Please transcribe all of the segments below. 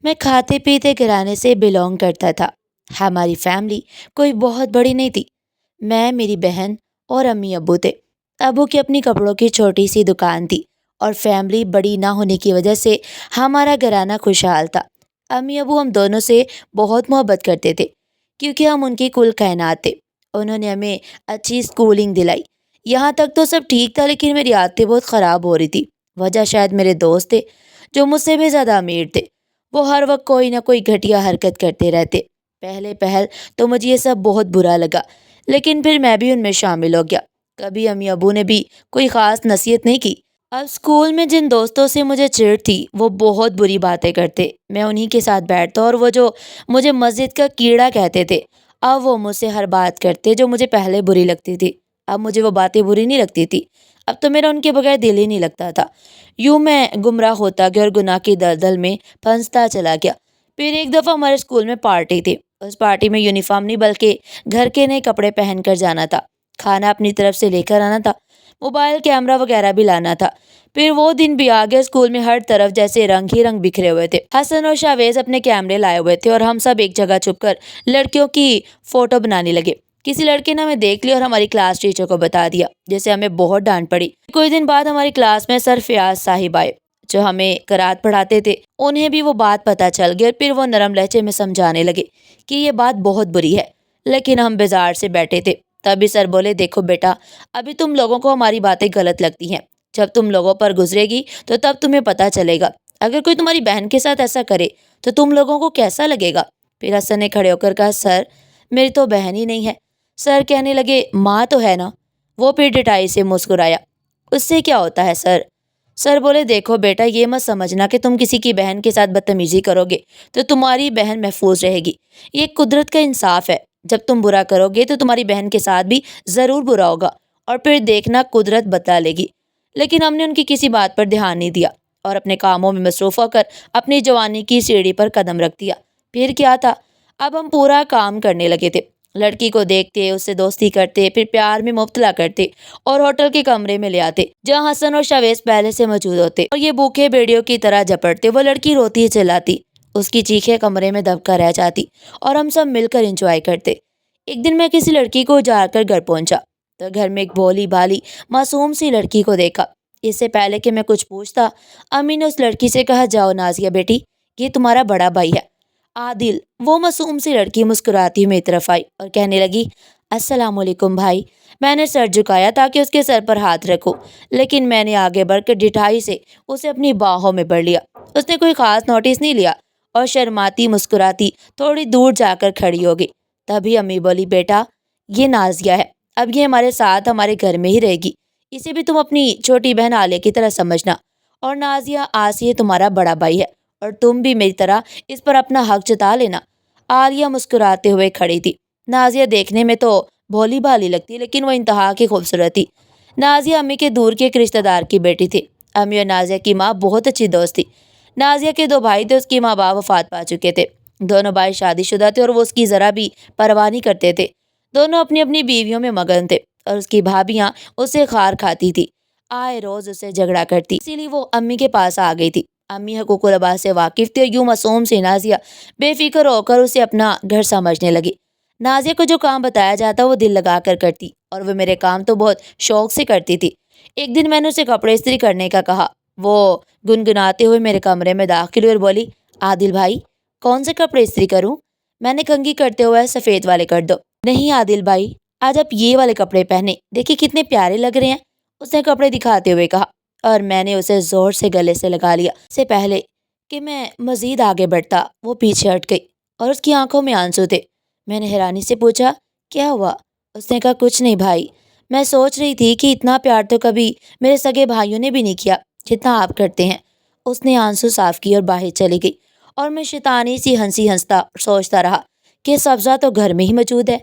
میں کھاتے پیتے گھرانے سے بلونگ کرتا تھا۔ ہماری فیملی کوئی بہت بڑی نہیں تھی۔ میں، میری بہن اور امی ابو تھے۔ ابو کی اپنی کپڑوں کی چھوٹی سی دکان تھی اور فیملی بڑی نہ ہونے کی وجہ سے ہمارا گھرانہ خوشحال تھا۔ امی ابو ہم دونوں سے بہت محبت کرتے تھے کیونکہ ہم ان کی کل کائنات تھے۔ انہوں نے ہمیں اچھی اسکولنگ دلائی۔ یہاں تک تو سب ٹھیک تھا، لیکن میری عادتیں بہت خراب ہو رہی تھی۔ وجہ شاید میرے دوست تھے جو مجھ سے بھی زیادہ امیر تھے۔ وہ ہر وقت کوئی نہ کوئی گھٹیا حرکت کرتے رہتے۔ پہلے پہل تو مجھے یہ سب بہت برا لگا، لیکن پھر میں بھی ان میں شامل ہو گیا۔ کبھی امی ابو نے بھی کوئی خاص نصیحت نہیں کی۔ اب اسکول میں جن دوستوں سے مجھے چڑ تھی وہ بہت بری باتیں کرتے۔ میں انہی کے ساتھ بیٹھتا اور وہ جو مجھے مسجد کا کیڑا کہتے تھے، اب وہ مجھ سے ہر بات کرتے جو مجھے پہلے بری لگتی تھی۔ اب مجھے وہ باتیں بری نہیں لگتی تھی۔ اب تو میرا ان کے بغیر دل ہی نہیں لگتا تھا۔ یوں میں گمراہ ہوتا گیا اور گناہ کی دلدل میں پھنستا چلا گیا۔ پھر ایک دفعہ ہمارے اسکول میں پارٹی تھی۔ اس پارٹی میں یونیفارم نہیں بلکہ گھر کے نئے کپڑے پہن کر جانا تھا۔ کھانا اپنی طرف سے لے کر آنا تھا۔ موبائل کیمرہ وغیرہ بھی لانا تھا۔ پھر وہ دن بھی آگے، اسکول میں ہر طرف جیسے رنگ ہی رنگ بکھرے ہوئے تھے۔ حسن اور شاویز اپنے کیمرے لائے ہوئے تھے اور ہم سب ایک جگہ چھپ کر لڑکیوں کی فوٹو بنانے لگے۔ کسی لڑکے نے ہمیں دیکھ لیا اور ہماری کلاس ٹیچر کو بتا دیا، جس سے ہمیں بہت ڈانٹ پڑی۔ کچھ دن بعد ہماری کلاس میں سر فیاض صاحب آئے جو ہمیں قرات پڑھاتے تھے۔ انہیں بھی وہ بات پتہ چل گئی اور پھر وہ نرم لہجے میں سمجھانے لگے کہ یہ بات بہت بری ہے، لیکن ہم بیزار سے بیٹھے تھے۔ تبھی سر بولے، دیکھو بیٹا، ابھی تم لوگوں کو ہماری باتیں غلط لگتی ہیں، جب تم لوگوں پر گزرے گی تو تب تمہیں پتہ چلے گا۔ اگر کوئی تمہاری بہن کے ساتھ ایسا کرے تو تم لوگوں کو کیسا لگے گا؟ پھر حسن نے کھڑے ہو کر کہا، سر میری تو بہن ہی نہیں ہے۔ سر کہنے لگے، ماں تو ہے نا۔ وہ پھر ڈٹائی سے مسکرایا، اس سے کیا ہوتا ہے سر؟ سر بولے، دیکھو بیٹا، یہ مت سمجھنا کہ تم کسی کی بہن کے ساتھ بدتمیزی کرو گے تو تمہاری بہن محفوظ رہے گی۔ یہ قدرت کا انصاف ہے، جب تم برا کرو گے تو تمہاری بہن کے ساتھ بھی ضرور برا ہوگا اور پھر دیکھنا قدرت بدلا لے گی۔ لیکن ہم نے ان کی کسی بات پر دھیان نہیں دیا اور اپنے کاموں میں مصروف ہو کر اپنی جوانی کی سیڑھی پر قدم رکھ دیا۔ پھر کیا تھا، اب ہم پورا کام کرنے لگے تھے۔ لڑکی کو دیکھتے، اس سے دوستی کرتے، پھر پیار میں مبتلا کرتے اور ہوٹل کے کمرے میں لے آتے جہاں حسن اور شاویز پہلے سے موجود ہوتے اور یہ بھوکے بھیڑیوں کی طرح جھپٹتے۔ وہ لڑکی روتی چلاتی، اس کی چیخیں کمرے میں دب کر رہ جاتی اور ہم سب مل کر انجوائے کرتے۔ ایک دن میں کسی لڑکی کو جا کر گھر پہنچا تو گھر میں ایک بھولی بھالی معصوم سی لڑکی کو دیکھا۔ اس سے پہلے کہ میں کچھ پوچھتا، امی نے اس لڑکی سے کہا، جاؤ نازیہ بیٹی، یہ تمہارا بڑا بھائی ہے عادل۔ وہ معصوم سی لڑکی مسکراتی میری طرف آئی اور کہنے لگی، السلام علیکم بھائی۔ میں نے سر جھکایا تاکہ اس کے سر پر ہاتھ رکھوں، لیکن میں نے آگے بڑھ کر ڈٹھائی سے اسے اپنی باہوں میں بھر لیا۔ اس نے کوئی خاص نوٹس نہیں لیا اور شرماتی مسکراتی تھوڑی دور جا کر کھڑی ہو گئی۔ تبھی امی بولی، بیٹا یہ نازیہ ہے، اب یہ ہمارے ساتھ ہمارے گھر میں ہی رہے گی۔ اسے بھی تم اپنی چھوٹی بہن عالیہ کی طرح سمجھنا، اور نازیہ آسیہ تمہارا بڑا بھائی ہے اور تم بھی میری طرح اس پر اپنا حق جتا لینا۔ عالیہ مسکراتے ہوئے کھڑی تھی۔ نازیہ دیکھنے میں تو بھولی بھالی لگتی، لیکن وہ انتہا کی خوبصورت تھی۔ نازیہ امی کے دور کے ایک رشتہ دار کی بیٹی تھی۔ امی اور نازیہ کی ماں بہت اچھی دوست تھی۔ نازیہ کے دو بھائی تھے، اس کی ماں باپ وفات پا چکے تھے۔ دونوں بھائی شادی شدہ تھے اور وہ اس کی ذرا بھی پرواہ نہیں کرتے تھے۔ دونوں اپنی اپنی بیویوں میں مگن تھے اور اس کی بھابیاں اسے خار کھاتی تھی، آئے روز اسے جھگڑا کرتی، اسی لیے وہ امی کے پاس آ گئی تھی۔ امی حقوق العباد سے واقف تھی اور یوں معصوم سی نازیہ بے فکر ہو کر اسے اپنا گھر سمجھنے لگی۔ نازیہ کو جو کام بتایا جاتا وہ دل لگا کر کرتی اور وہ میرے کام تو بہت شوق سے کرتی تھی۔ ایک دن میں نے اسے کپڑے استری کرنے کا کہا۔ وہ گنگناتے ہوئے میرے کمرے میں داخل ہوئی اور بولی، عادل بھائی کون سے کپڑے استری کروں؟ میں نے کنگھی کرتے ہوئے، سفید والے کر دو۔ نہیں عادل بھائی، آج آپ یہ والے کپڑے پہنے، دیکھیں کتنے پیارے لگ رہے ہیں، اس نے کپڑے دکھاتے ہوئے کہا، اور میں نے اسے زور سے گلے سے لگا لیا۔ سے پہلے کہ میں مزید آگے بڑھتا وہ پیچھے ہٹ گئی اور اس کی آنکھوں میں آنسو تھے۔ میں نے حیرانی سے پوچھا، کیا ہوا؟ اس نے کہا، کچھ نہیں بھائی، میں سوچ رہی تھی کہ اتنا پیار تو کبھی میرے سگے بھائیوں نے بھی نہیں کیا جتنا آپ کرتے ہیں۔ اس نے آنسو صاف کیے اور باہر چلی گئی اور میں شیطانی سی ہنسی ہنستا سوچتا رہا کہ سبزہ تو گھر میں ہی موجود ہے،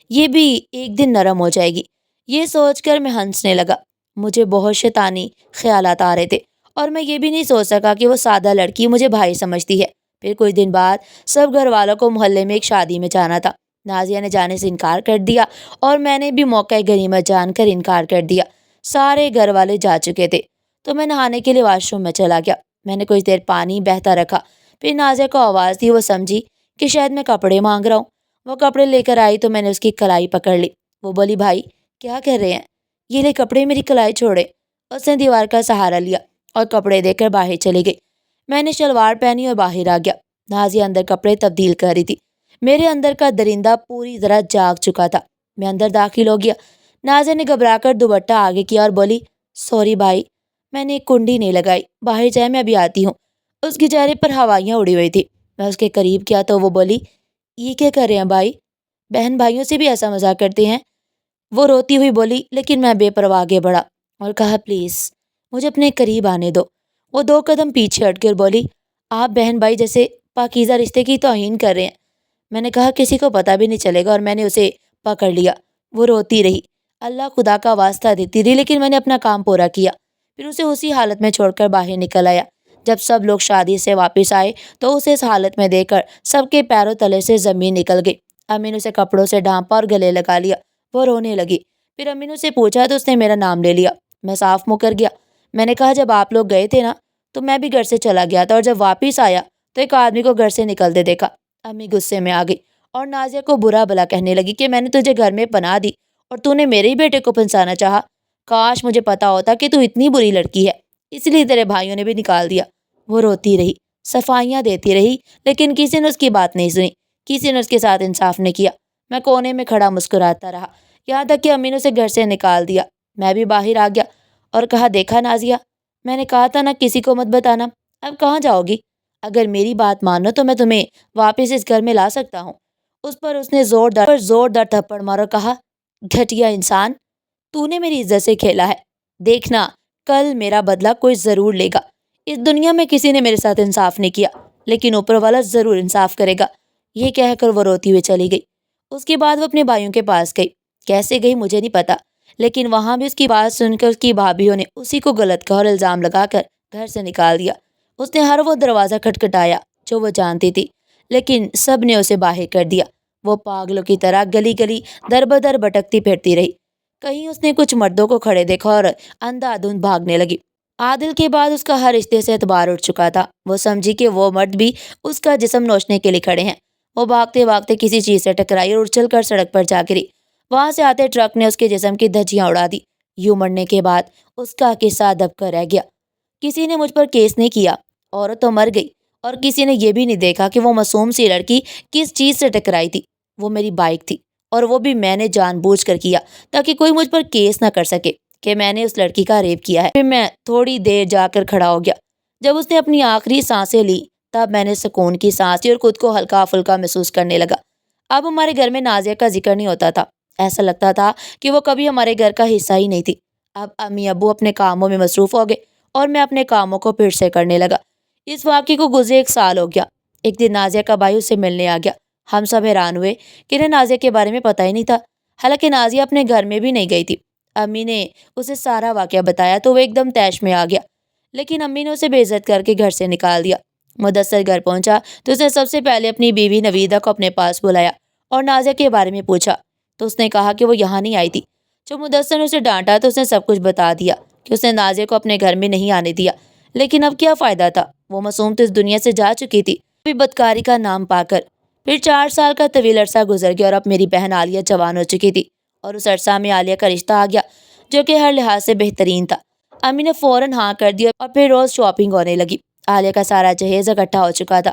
یہ بھی ایک دن نرم ہو جائے گی۔ یہ سوچ کر میں ہنسنے لگا۔ مجھے بہت شیطانی خیالات آ رہے تھے اور میں یہ بھی نہیں سوچ سکا کہ وہ سادہ لڑکی مجھے بھائی سمجھتی ہے۔ پھر کچھ دن بعد سب گھر والوں کو محلے میں ایک شادی میں جانا تھا۔ نازیہ نے جانے سے انکار کر دیا اور میں نے بھی موقع غنیمت جان کر انکار کر دیا۔ سارے گھر والے جا چکے تھے تو میں نہانے کے لیے واش روم میں چلا گیا۔ میں نے کچھ دیر پانی بہتا رکھا، پھر نازیہ کو آواز دی، وہ سمجھی کہ شاید میں کپڑے مانگ رہا ہوں۔ وہ کپڑے لے کر آئی تو میں نے اس کی کلائی پکڑ لی۔ وہ بولی بھائی کیا کر رہے ہیں؟ یہ لے کپڑے، میری کلائی چھوڑے۔ اس نے دیوار کا سہارا لیا اور کپڑے دے کر باہر چلی گئی۔ میں نے شلوار پہنی اور باہر آ گیا۔ نازیہ اندر کپڑے تبدیل کر رہی تھی۔ میرے اندر کا درندہ پوری طرح جاگ چکا تھا۔ میں اندر داخل ہو گیا۔ نازیہ نے گھبرا کر دوپٹہ آگے کیا اور بولی سوری بھائی، میں نے ایک کنڈی نہیں لگائی، باہر جائے میں ابھی آتی ہوں۔ اس کے چہرے پر ہوائیاں اڑی ہوئی تھی۔ میں اس کے قریب کیا تو وہ بولی یہ کیا کر رہے ہیں بھائی؟ بہن بھائیوں سے بھی ایسا مذاق کرتے ہیں؟ وہ روتی ہوئی بولی، لیکن میں بے پرواہ آگے بڑھا اور کہا پلیز مجھے اپنے قریب آنے دو۔ وہ 2 قدم پیچھے ہٹ کر بولی آپ بہن بھائی جیسے پاکیزہ رشتے کی توہین کر رہے ہیں۔ میں نے کہا کسی کو پتہ بھی نہیں چلے گا، اور میں نے اسے پکڑ لیا۔ وہ روتی رہی، اللہ خدا کا واسطہ دیتی رہی، لیکن میں نے اپنا کام پورا کیا۔ پھر اسے اسی حالت میں چھوڑ کر باہر نکل آیا۔ جب سب لوگ شادی سے واپس آئے تو اسے اس حالت میں دیکھ کر سب کے پیروں تلے سے زمین نکل گئی۔ امی نے اسے کپڑوں سے ڈھانپا اور گلے لگا لیا۔ وہ رونے لگی۔ پھر امی نے اسے پوچھا تو اس نے میرا نام لے لیا۔ میں صاف مکر گیا۔ میں نے کہا جب آپ لوگ گئے تھے نا تو میں بھی گھر سے چلا گیا تھا، اور جب واپس آیا تو ایک آدمی کو گھر سے نکلتے دیکھا۔ امی غصے میں آ گئی اور نازیہ کو برا بھلا کہنے لگی کہ میں نے تجھے گھر میں پناہ دی اور تو نے میرے ہی بیٹے کو پھنسانا چاہا۔ کاش مجھے پتا ہوتا کہ تو اتنی بری لڑکی ہے، اس لیے تیرے بھائیوں نے بھی نکال دیا۔ وہ روتی رہی، صفائیاں دیتی رہی، لیکن کسی نے اس کی بات نہیں سنی، کسی نے اس کے ساتھ انصاف نہیں کیا۔ میں کونے میں کھڑا مسکراتا رہا، یہاں تک کہ امی نے اسے گھر سے نکال دیا۔ میں بھی باہر آ گیا اور کہا دیکھا نازیہ، میں نے کہا تھا نا کسی کو مت بتانا۔ اب کہاں جاؤ گی؟ اگر میری بات مانو تو میں تمہیں واپس اس گھر میں لا سکتا ہوں۔ اس پر اس نے زوردار تھپڑ مارا اور کہا گھٹیا انسان، تو نے میری عزت سے کھیلا ہے، دیکھنا کل میرا بدلہ کوئی ضرور لے گا۔ اس دنیا میں کسی نے میرے ساتھ انصاف نہیں کیا، لیکن اوپر والا ضرور انصاف کرے گا۔ یہ کہہ کر وہ روتی ہوئی چلی گئی۔ اس کے بعد وہ اپنے بھائیوں کے پاس گئی، کیسے گئی مجھے نہیں پتا، لیکن وہاں بھی اس کی بات سن کر اس کی بھابھیوں نے اسی کو غلط کہا اور الزام لگا کر گھر سے نکال دیا۔ اس نے ہر وہ دروازہ کھٹکھٹایا جو وہ جانتی تھی، لیکن سب نے اسے باہر کر دیا۔ وہ پاگلوں کی طرح گلی گلی در بدر بھٹکتی پھرتی رہی۔ کہیں اس نے کچھ مردوں کو کھڑے دیکھا اور اندھا دھند بھاگنے لگی۔ عادل کے بعد اس کا ہر رشتے سے اعتبار اٹھ چکا تھا۔ وہ سمجھی کہ وہ مرد بھی اس کا جسم نوچنے کے لیے کھڑے ہیں۔ وہ بھاگتے بھاگتے کسی چیز سے ٹکرائی اور اچھل کر سڑک پر جا گری۔ وہاں سے آتے ٹرک نے اس کے جسم کی دھجیاں اڑا دی۔ یوں مرنے کے بعد اس کا قصہ دب کر رہ گیا۔ کسی نے مجھ پر کیس نہیں کیا، عورت تو مر گئی، اور کسی نے یہ بھی نہیں دیکھا کہ وہ معصوم سی لڑکی کس چیز سے ٹکرائی تھی۔ وہ میری بائک تھی، اور وہ بھی میں نے جان بوجھ کر کیا تاکہ کوئی مجھ پر کیس نہ کر سکے کہ میں نے اس لڑکی کا ریپ کیا ہے۔ پھر میں تھوڑی دیر جا کر کھڑا ہو گیا۔ جب اس نے اپنی آخری سانسیں لی تب میں نے سکون کی سانس لی اور خود کو ہلکا پھلکا محسوس کرنے لگا۔ اب ہمارے گھر میں نازیہ کا ذکر نہیں ہوتا تھا۔ ایسا لگتا تھا کہ وہ کبھی ہمارے گھر کا حصہ ہی نہیں تھی۔ اب امی ابو اپنے کاموں میں مصروف ہو گئے اور میں اپنے کاموں کو پھر سے کرنے لگا۔ اس واقعے کو گزرے 1 سال ہو گیا۔ ایک دن نازیہ کا بھائی اسے ملنے آ گیا۔ ہم سب حیران ہوئے کہ انہیں نازیہ کے بارے میں پتہ ہی نہیں تھا، حالانکہ نازیہ اپنے گھر میں بھی نہیں گئی تھی۔ امی نے اسے سارا واقعہ بتایا تو وہ ایک دم طیش میں آ گیا، لیکن امی نے اسے بے عزت کر کے گھر سے نکال دیا۔ مدثر گھر پہنچا تو اس نے سب سے پہلے اپنی بیوی نویدہ کو اپنے پاس بلایا اور نازیہ کے بارے میں پوچھا تو اس نے کہا کہ وہ یہاں نہیں آئی تھی۔ جب مدثر نے اسے ڈانٹا تو اس نے سب کچھ بتا دیا کہ اس نے نازیہ کو اپنے گھر میں نہیں آنے دیا، لیکن اب کیا فائدہ تھا، وہ معصوم تو اس دنیا سے جا چکی تھی، بھی بدکاری کا نام پا کر۔ پھر 4 سال کا طویل عرصہ گزر گیا اور اب میری بہن عالیہ جوان ہو چکی تھی، اور اس عرصہ میں عالیہ کا رشتہ آ گیا جو کہ ہر لحاظ سے بہترین تھا۔ امی نے فوراً ہاں کر دی اور پھر روز شاپنگ ہونے لگی۔ عالیہ کا سارا جہیز اکٹھا ہو چکا تھا۔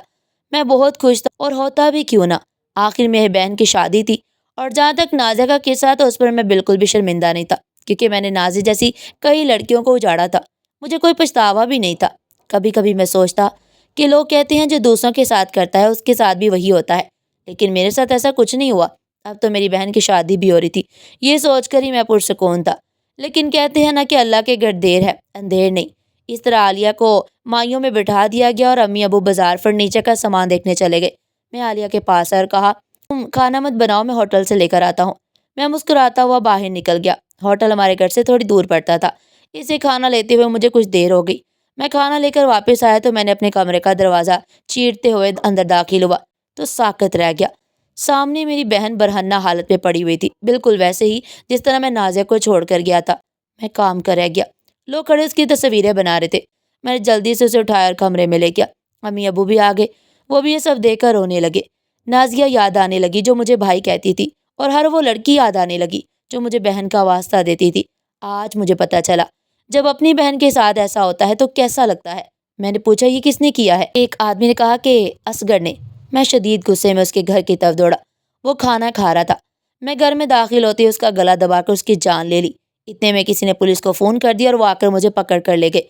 میں بہت خوش تھا، اور ہوتا بھی کیوں نہ، آخر میری بہن کی شادی تھی۔ اور جہاں تک نازیہ کا قصہ تو اس پر میں بالکل بھی شرمندہ نہیں تھا، کیونکہ میں نے نازیہ جیسی کئی لڑکیوں کو اجاڑا تھا۔ مجھے کوئی پچھتاوا بھی نہیں تھا۔ کبھی کبھی میں سوچتا کہ لوگ کہتے ہیں جو دوسروں کے ساتھ کرتا ہے اس کے ساتھ بھی وہی ہوتا ہے، لیکن میرے ساتھ ایسا کچھ نہیں ہوا۔ اب تو میری بہن کی شادی بھی ہو رہی تھی، یہ سوچ کر ہی میں پرسکون تھا۔ لیکن کہتے ہیں نا کہ اللہ کے گھر دیر ہے اندھیر نہیں۔ اس طرح عالیہ کو مائیوں میں بٹھا دیا گیا اور امی ابو بازار فرنیچر کا سامان دیکھنے چلے گئے۔ میں عالیہ کے پاس آیا اور کہا تم کھانا مت بناؤ، میں ہوٹل سے لے کر آتا ہوں۔ میں مسکراتا ہوا باہر نکل گیا۔ ہوٹل ہمارے گھر سے تھوڑی دور پڑتا تھا، اسے کھانا لیتے ہوئے مجھے کچھ دیر ہو گئی۔ میں کھانا لے کر واپس آیا تو میں نے اپنے کمرے کا دروازہ چیرتے ہوئے اندر داخل ہوا تو ساکت رہ گیا۔ سامنے میری بہن برہنہ حالت میں پڑی ہوئی تھی، بالکل ویسے ہی جس طرح میں نازیہ کو چھوڑ کر گیا تھا۔ میں کام کر رہ گیا، لوگ کھڑے اس کی تصویریں بنا رہے تھے۔ میں نے جلدی سے اسے اٹھایا اور کمرے میں لے گیا۔ امی ابو بھی آ گئے، وہ بھی یہ سب دیکھ کر رونے لگے۔ نازیہ یاد آنے لگی جو مجھے بھائی کہتی تھی، اور ہر وہ لڑکی یاد آنے لگی جو مجھے بہن کا واسطہ دیتی تھی۔ آج مجھے پتہ چلا جب اپنی بہن کے ساتھ ایسا ہوتا ہے تو کیسا لگتا ہے۔ میں نے پوچھا یہ کس نے کیا ہے؟ ایک آدمی نے کہا کہ اصغر نے۔ میں شدید غصے میں اس کے گھر کی طرف دوڑا۔ وہ کھانا کھا رہا تھا۔ میں گھر میں داخل ہوتے اس کا گلا دبا کر اس کی جان لے لی۔ اتنے میں کسی نے پولیس کو فون کر دیا اور وہ آ کر مجھے پکڑ کر لے گئے۔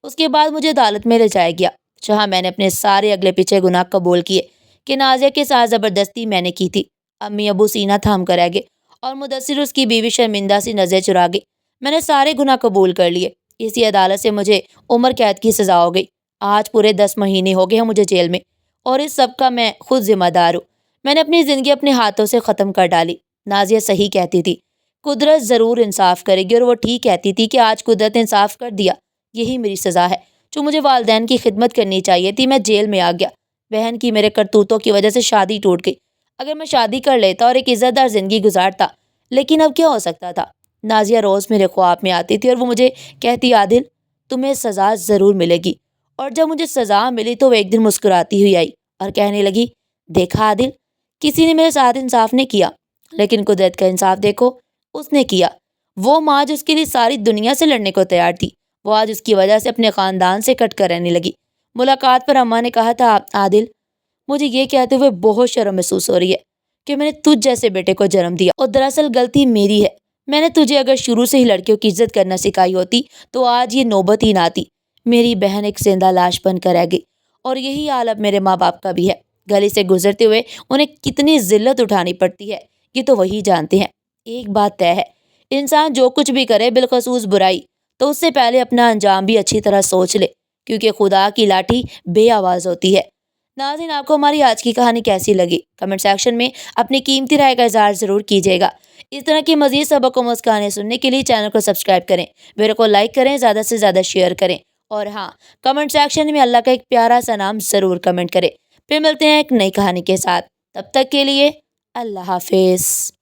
اس کے بعد مجھے عدالت میں لے جایا گیا، جہاں میں نے اپنے سارے اگلے پیچھے گناہ قبول کیے کہ نازیہ کے ساتھ زبردستی میں نے کی تھی۔ امی ابو سینہ تھام کر رہ گئے اور مدثر اس کی بیوی شرمندہ سی نظریں چرا گئی۔ میں نے سارے گناہ قبول کر لیے۔ اسی عدالت سے مجھے عمر قید کی سزا ہو گئی۔ آج پورے 10 مہینے ہو گئے ہیں مجھے جیل میں، اور اس سب کا میں خود ذمہ دار ہوں۔ میں نے اپنی زندگی اپنے ہاتھوں سے ختم کر ڈالی۔ نازیہ صحیح کہتی تھی، قدرت ضرور انصاف کرے گی، اور وہ ٹھیک کہتی تھی کہ آج قدرت نے انصاف کر دیا۔ یہی میری سزا ہے۔ جو مجھے والدین کی خدمت کرنی چاہیے تھی، میں جیل میں آ گیا۔ بہن کی میرے کرتوتوں کی وجہ سے شادی ٹوٹ گئی۔ اگر میں شادی کر لیتا اور ایک عزت دار زندگی گزارتا، لیکن اب کیا ہو سکتا تھا؟ نازیہ روز میرے خواب میں آتی تھی اور وہ مجھے کہتی، عادل تمہیں سزا ضرور ملے گی۔ اور جب مجھے سزا ملی تو وہ ایک دن مسکراتی ہوئی آئی اور کہنے لگی، دیکھا عادل، کسی نے میرے ساتھ انصاف نہیں کیا، لیکن قدرت کا انصاف دیکھو، اس نے کیا۔ وہ ماں جو اس کے لیے ساری دنیا سے لڑنے کو تیار تھی، وہ آج اس کی وجہ سے اپنے خاندان سے کٹ کر رہنے لگی۔ ملاقات پر اماں نے کہا تھا، عادل مجھے یہ کہتے ہوئے بہت شرم محسوس ہو رہی ہے کہ میں نے تجھ جیسے بیٹے کو جنم دیا، اور دراصل غلطی میری ہے۔ میں نے تجھے اگر شروع سے ہی لڑکیوں کی عزت کرنا سکھائی ہوتی تو آج یہ نوبت ہی نہ آتی۔ میری بہن ایک زندہ لاش بن کر رہ گئی، اور یہی حال اب میرے ماں باپ کا بھی ہے۔ گلی سے گزرتے ہوئے انہیں کتنی ذلت اٹھانی پڑتی ہے، یہ تو وہی جانتے ہیں۔ ایک بات طے ہے، انسان جو کچھ بھی کرے، بالخصوص برائی، تو اس سے پہلے اپنا انجام بھی اچھی طرح سوچ لے، کیونکہ خدا کی لاٹھی بے آواز ہوتی ہے۔ ناظرین، آپ کو ہماری آج کی کہانی کیسی لگی؟ کمنٹ سیکشن میں اپنی قیمتی رائے کا اظہار ضرور کیجیے گا۔ اس طرح کی مزید سبق و مسکانیں سننے کے لیے چینل کو سبسکرائب کریں، ویڈیو کو لائک کریں، زیادہ سے زیادہ شیئر کریں، اور ہاں، کمنٹ سیکشن میں اللہ کا ایک پیارا سا نام ضرور کمنٹ کریں۔ پھر ملتے ہیں ایک نئی کہانی کے ساتھ، تب تک کے لیے اللہ حافظ۔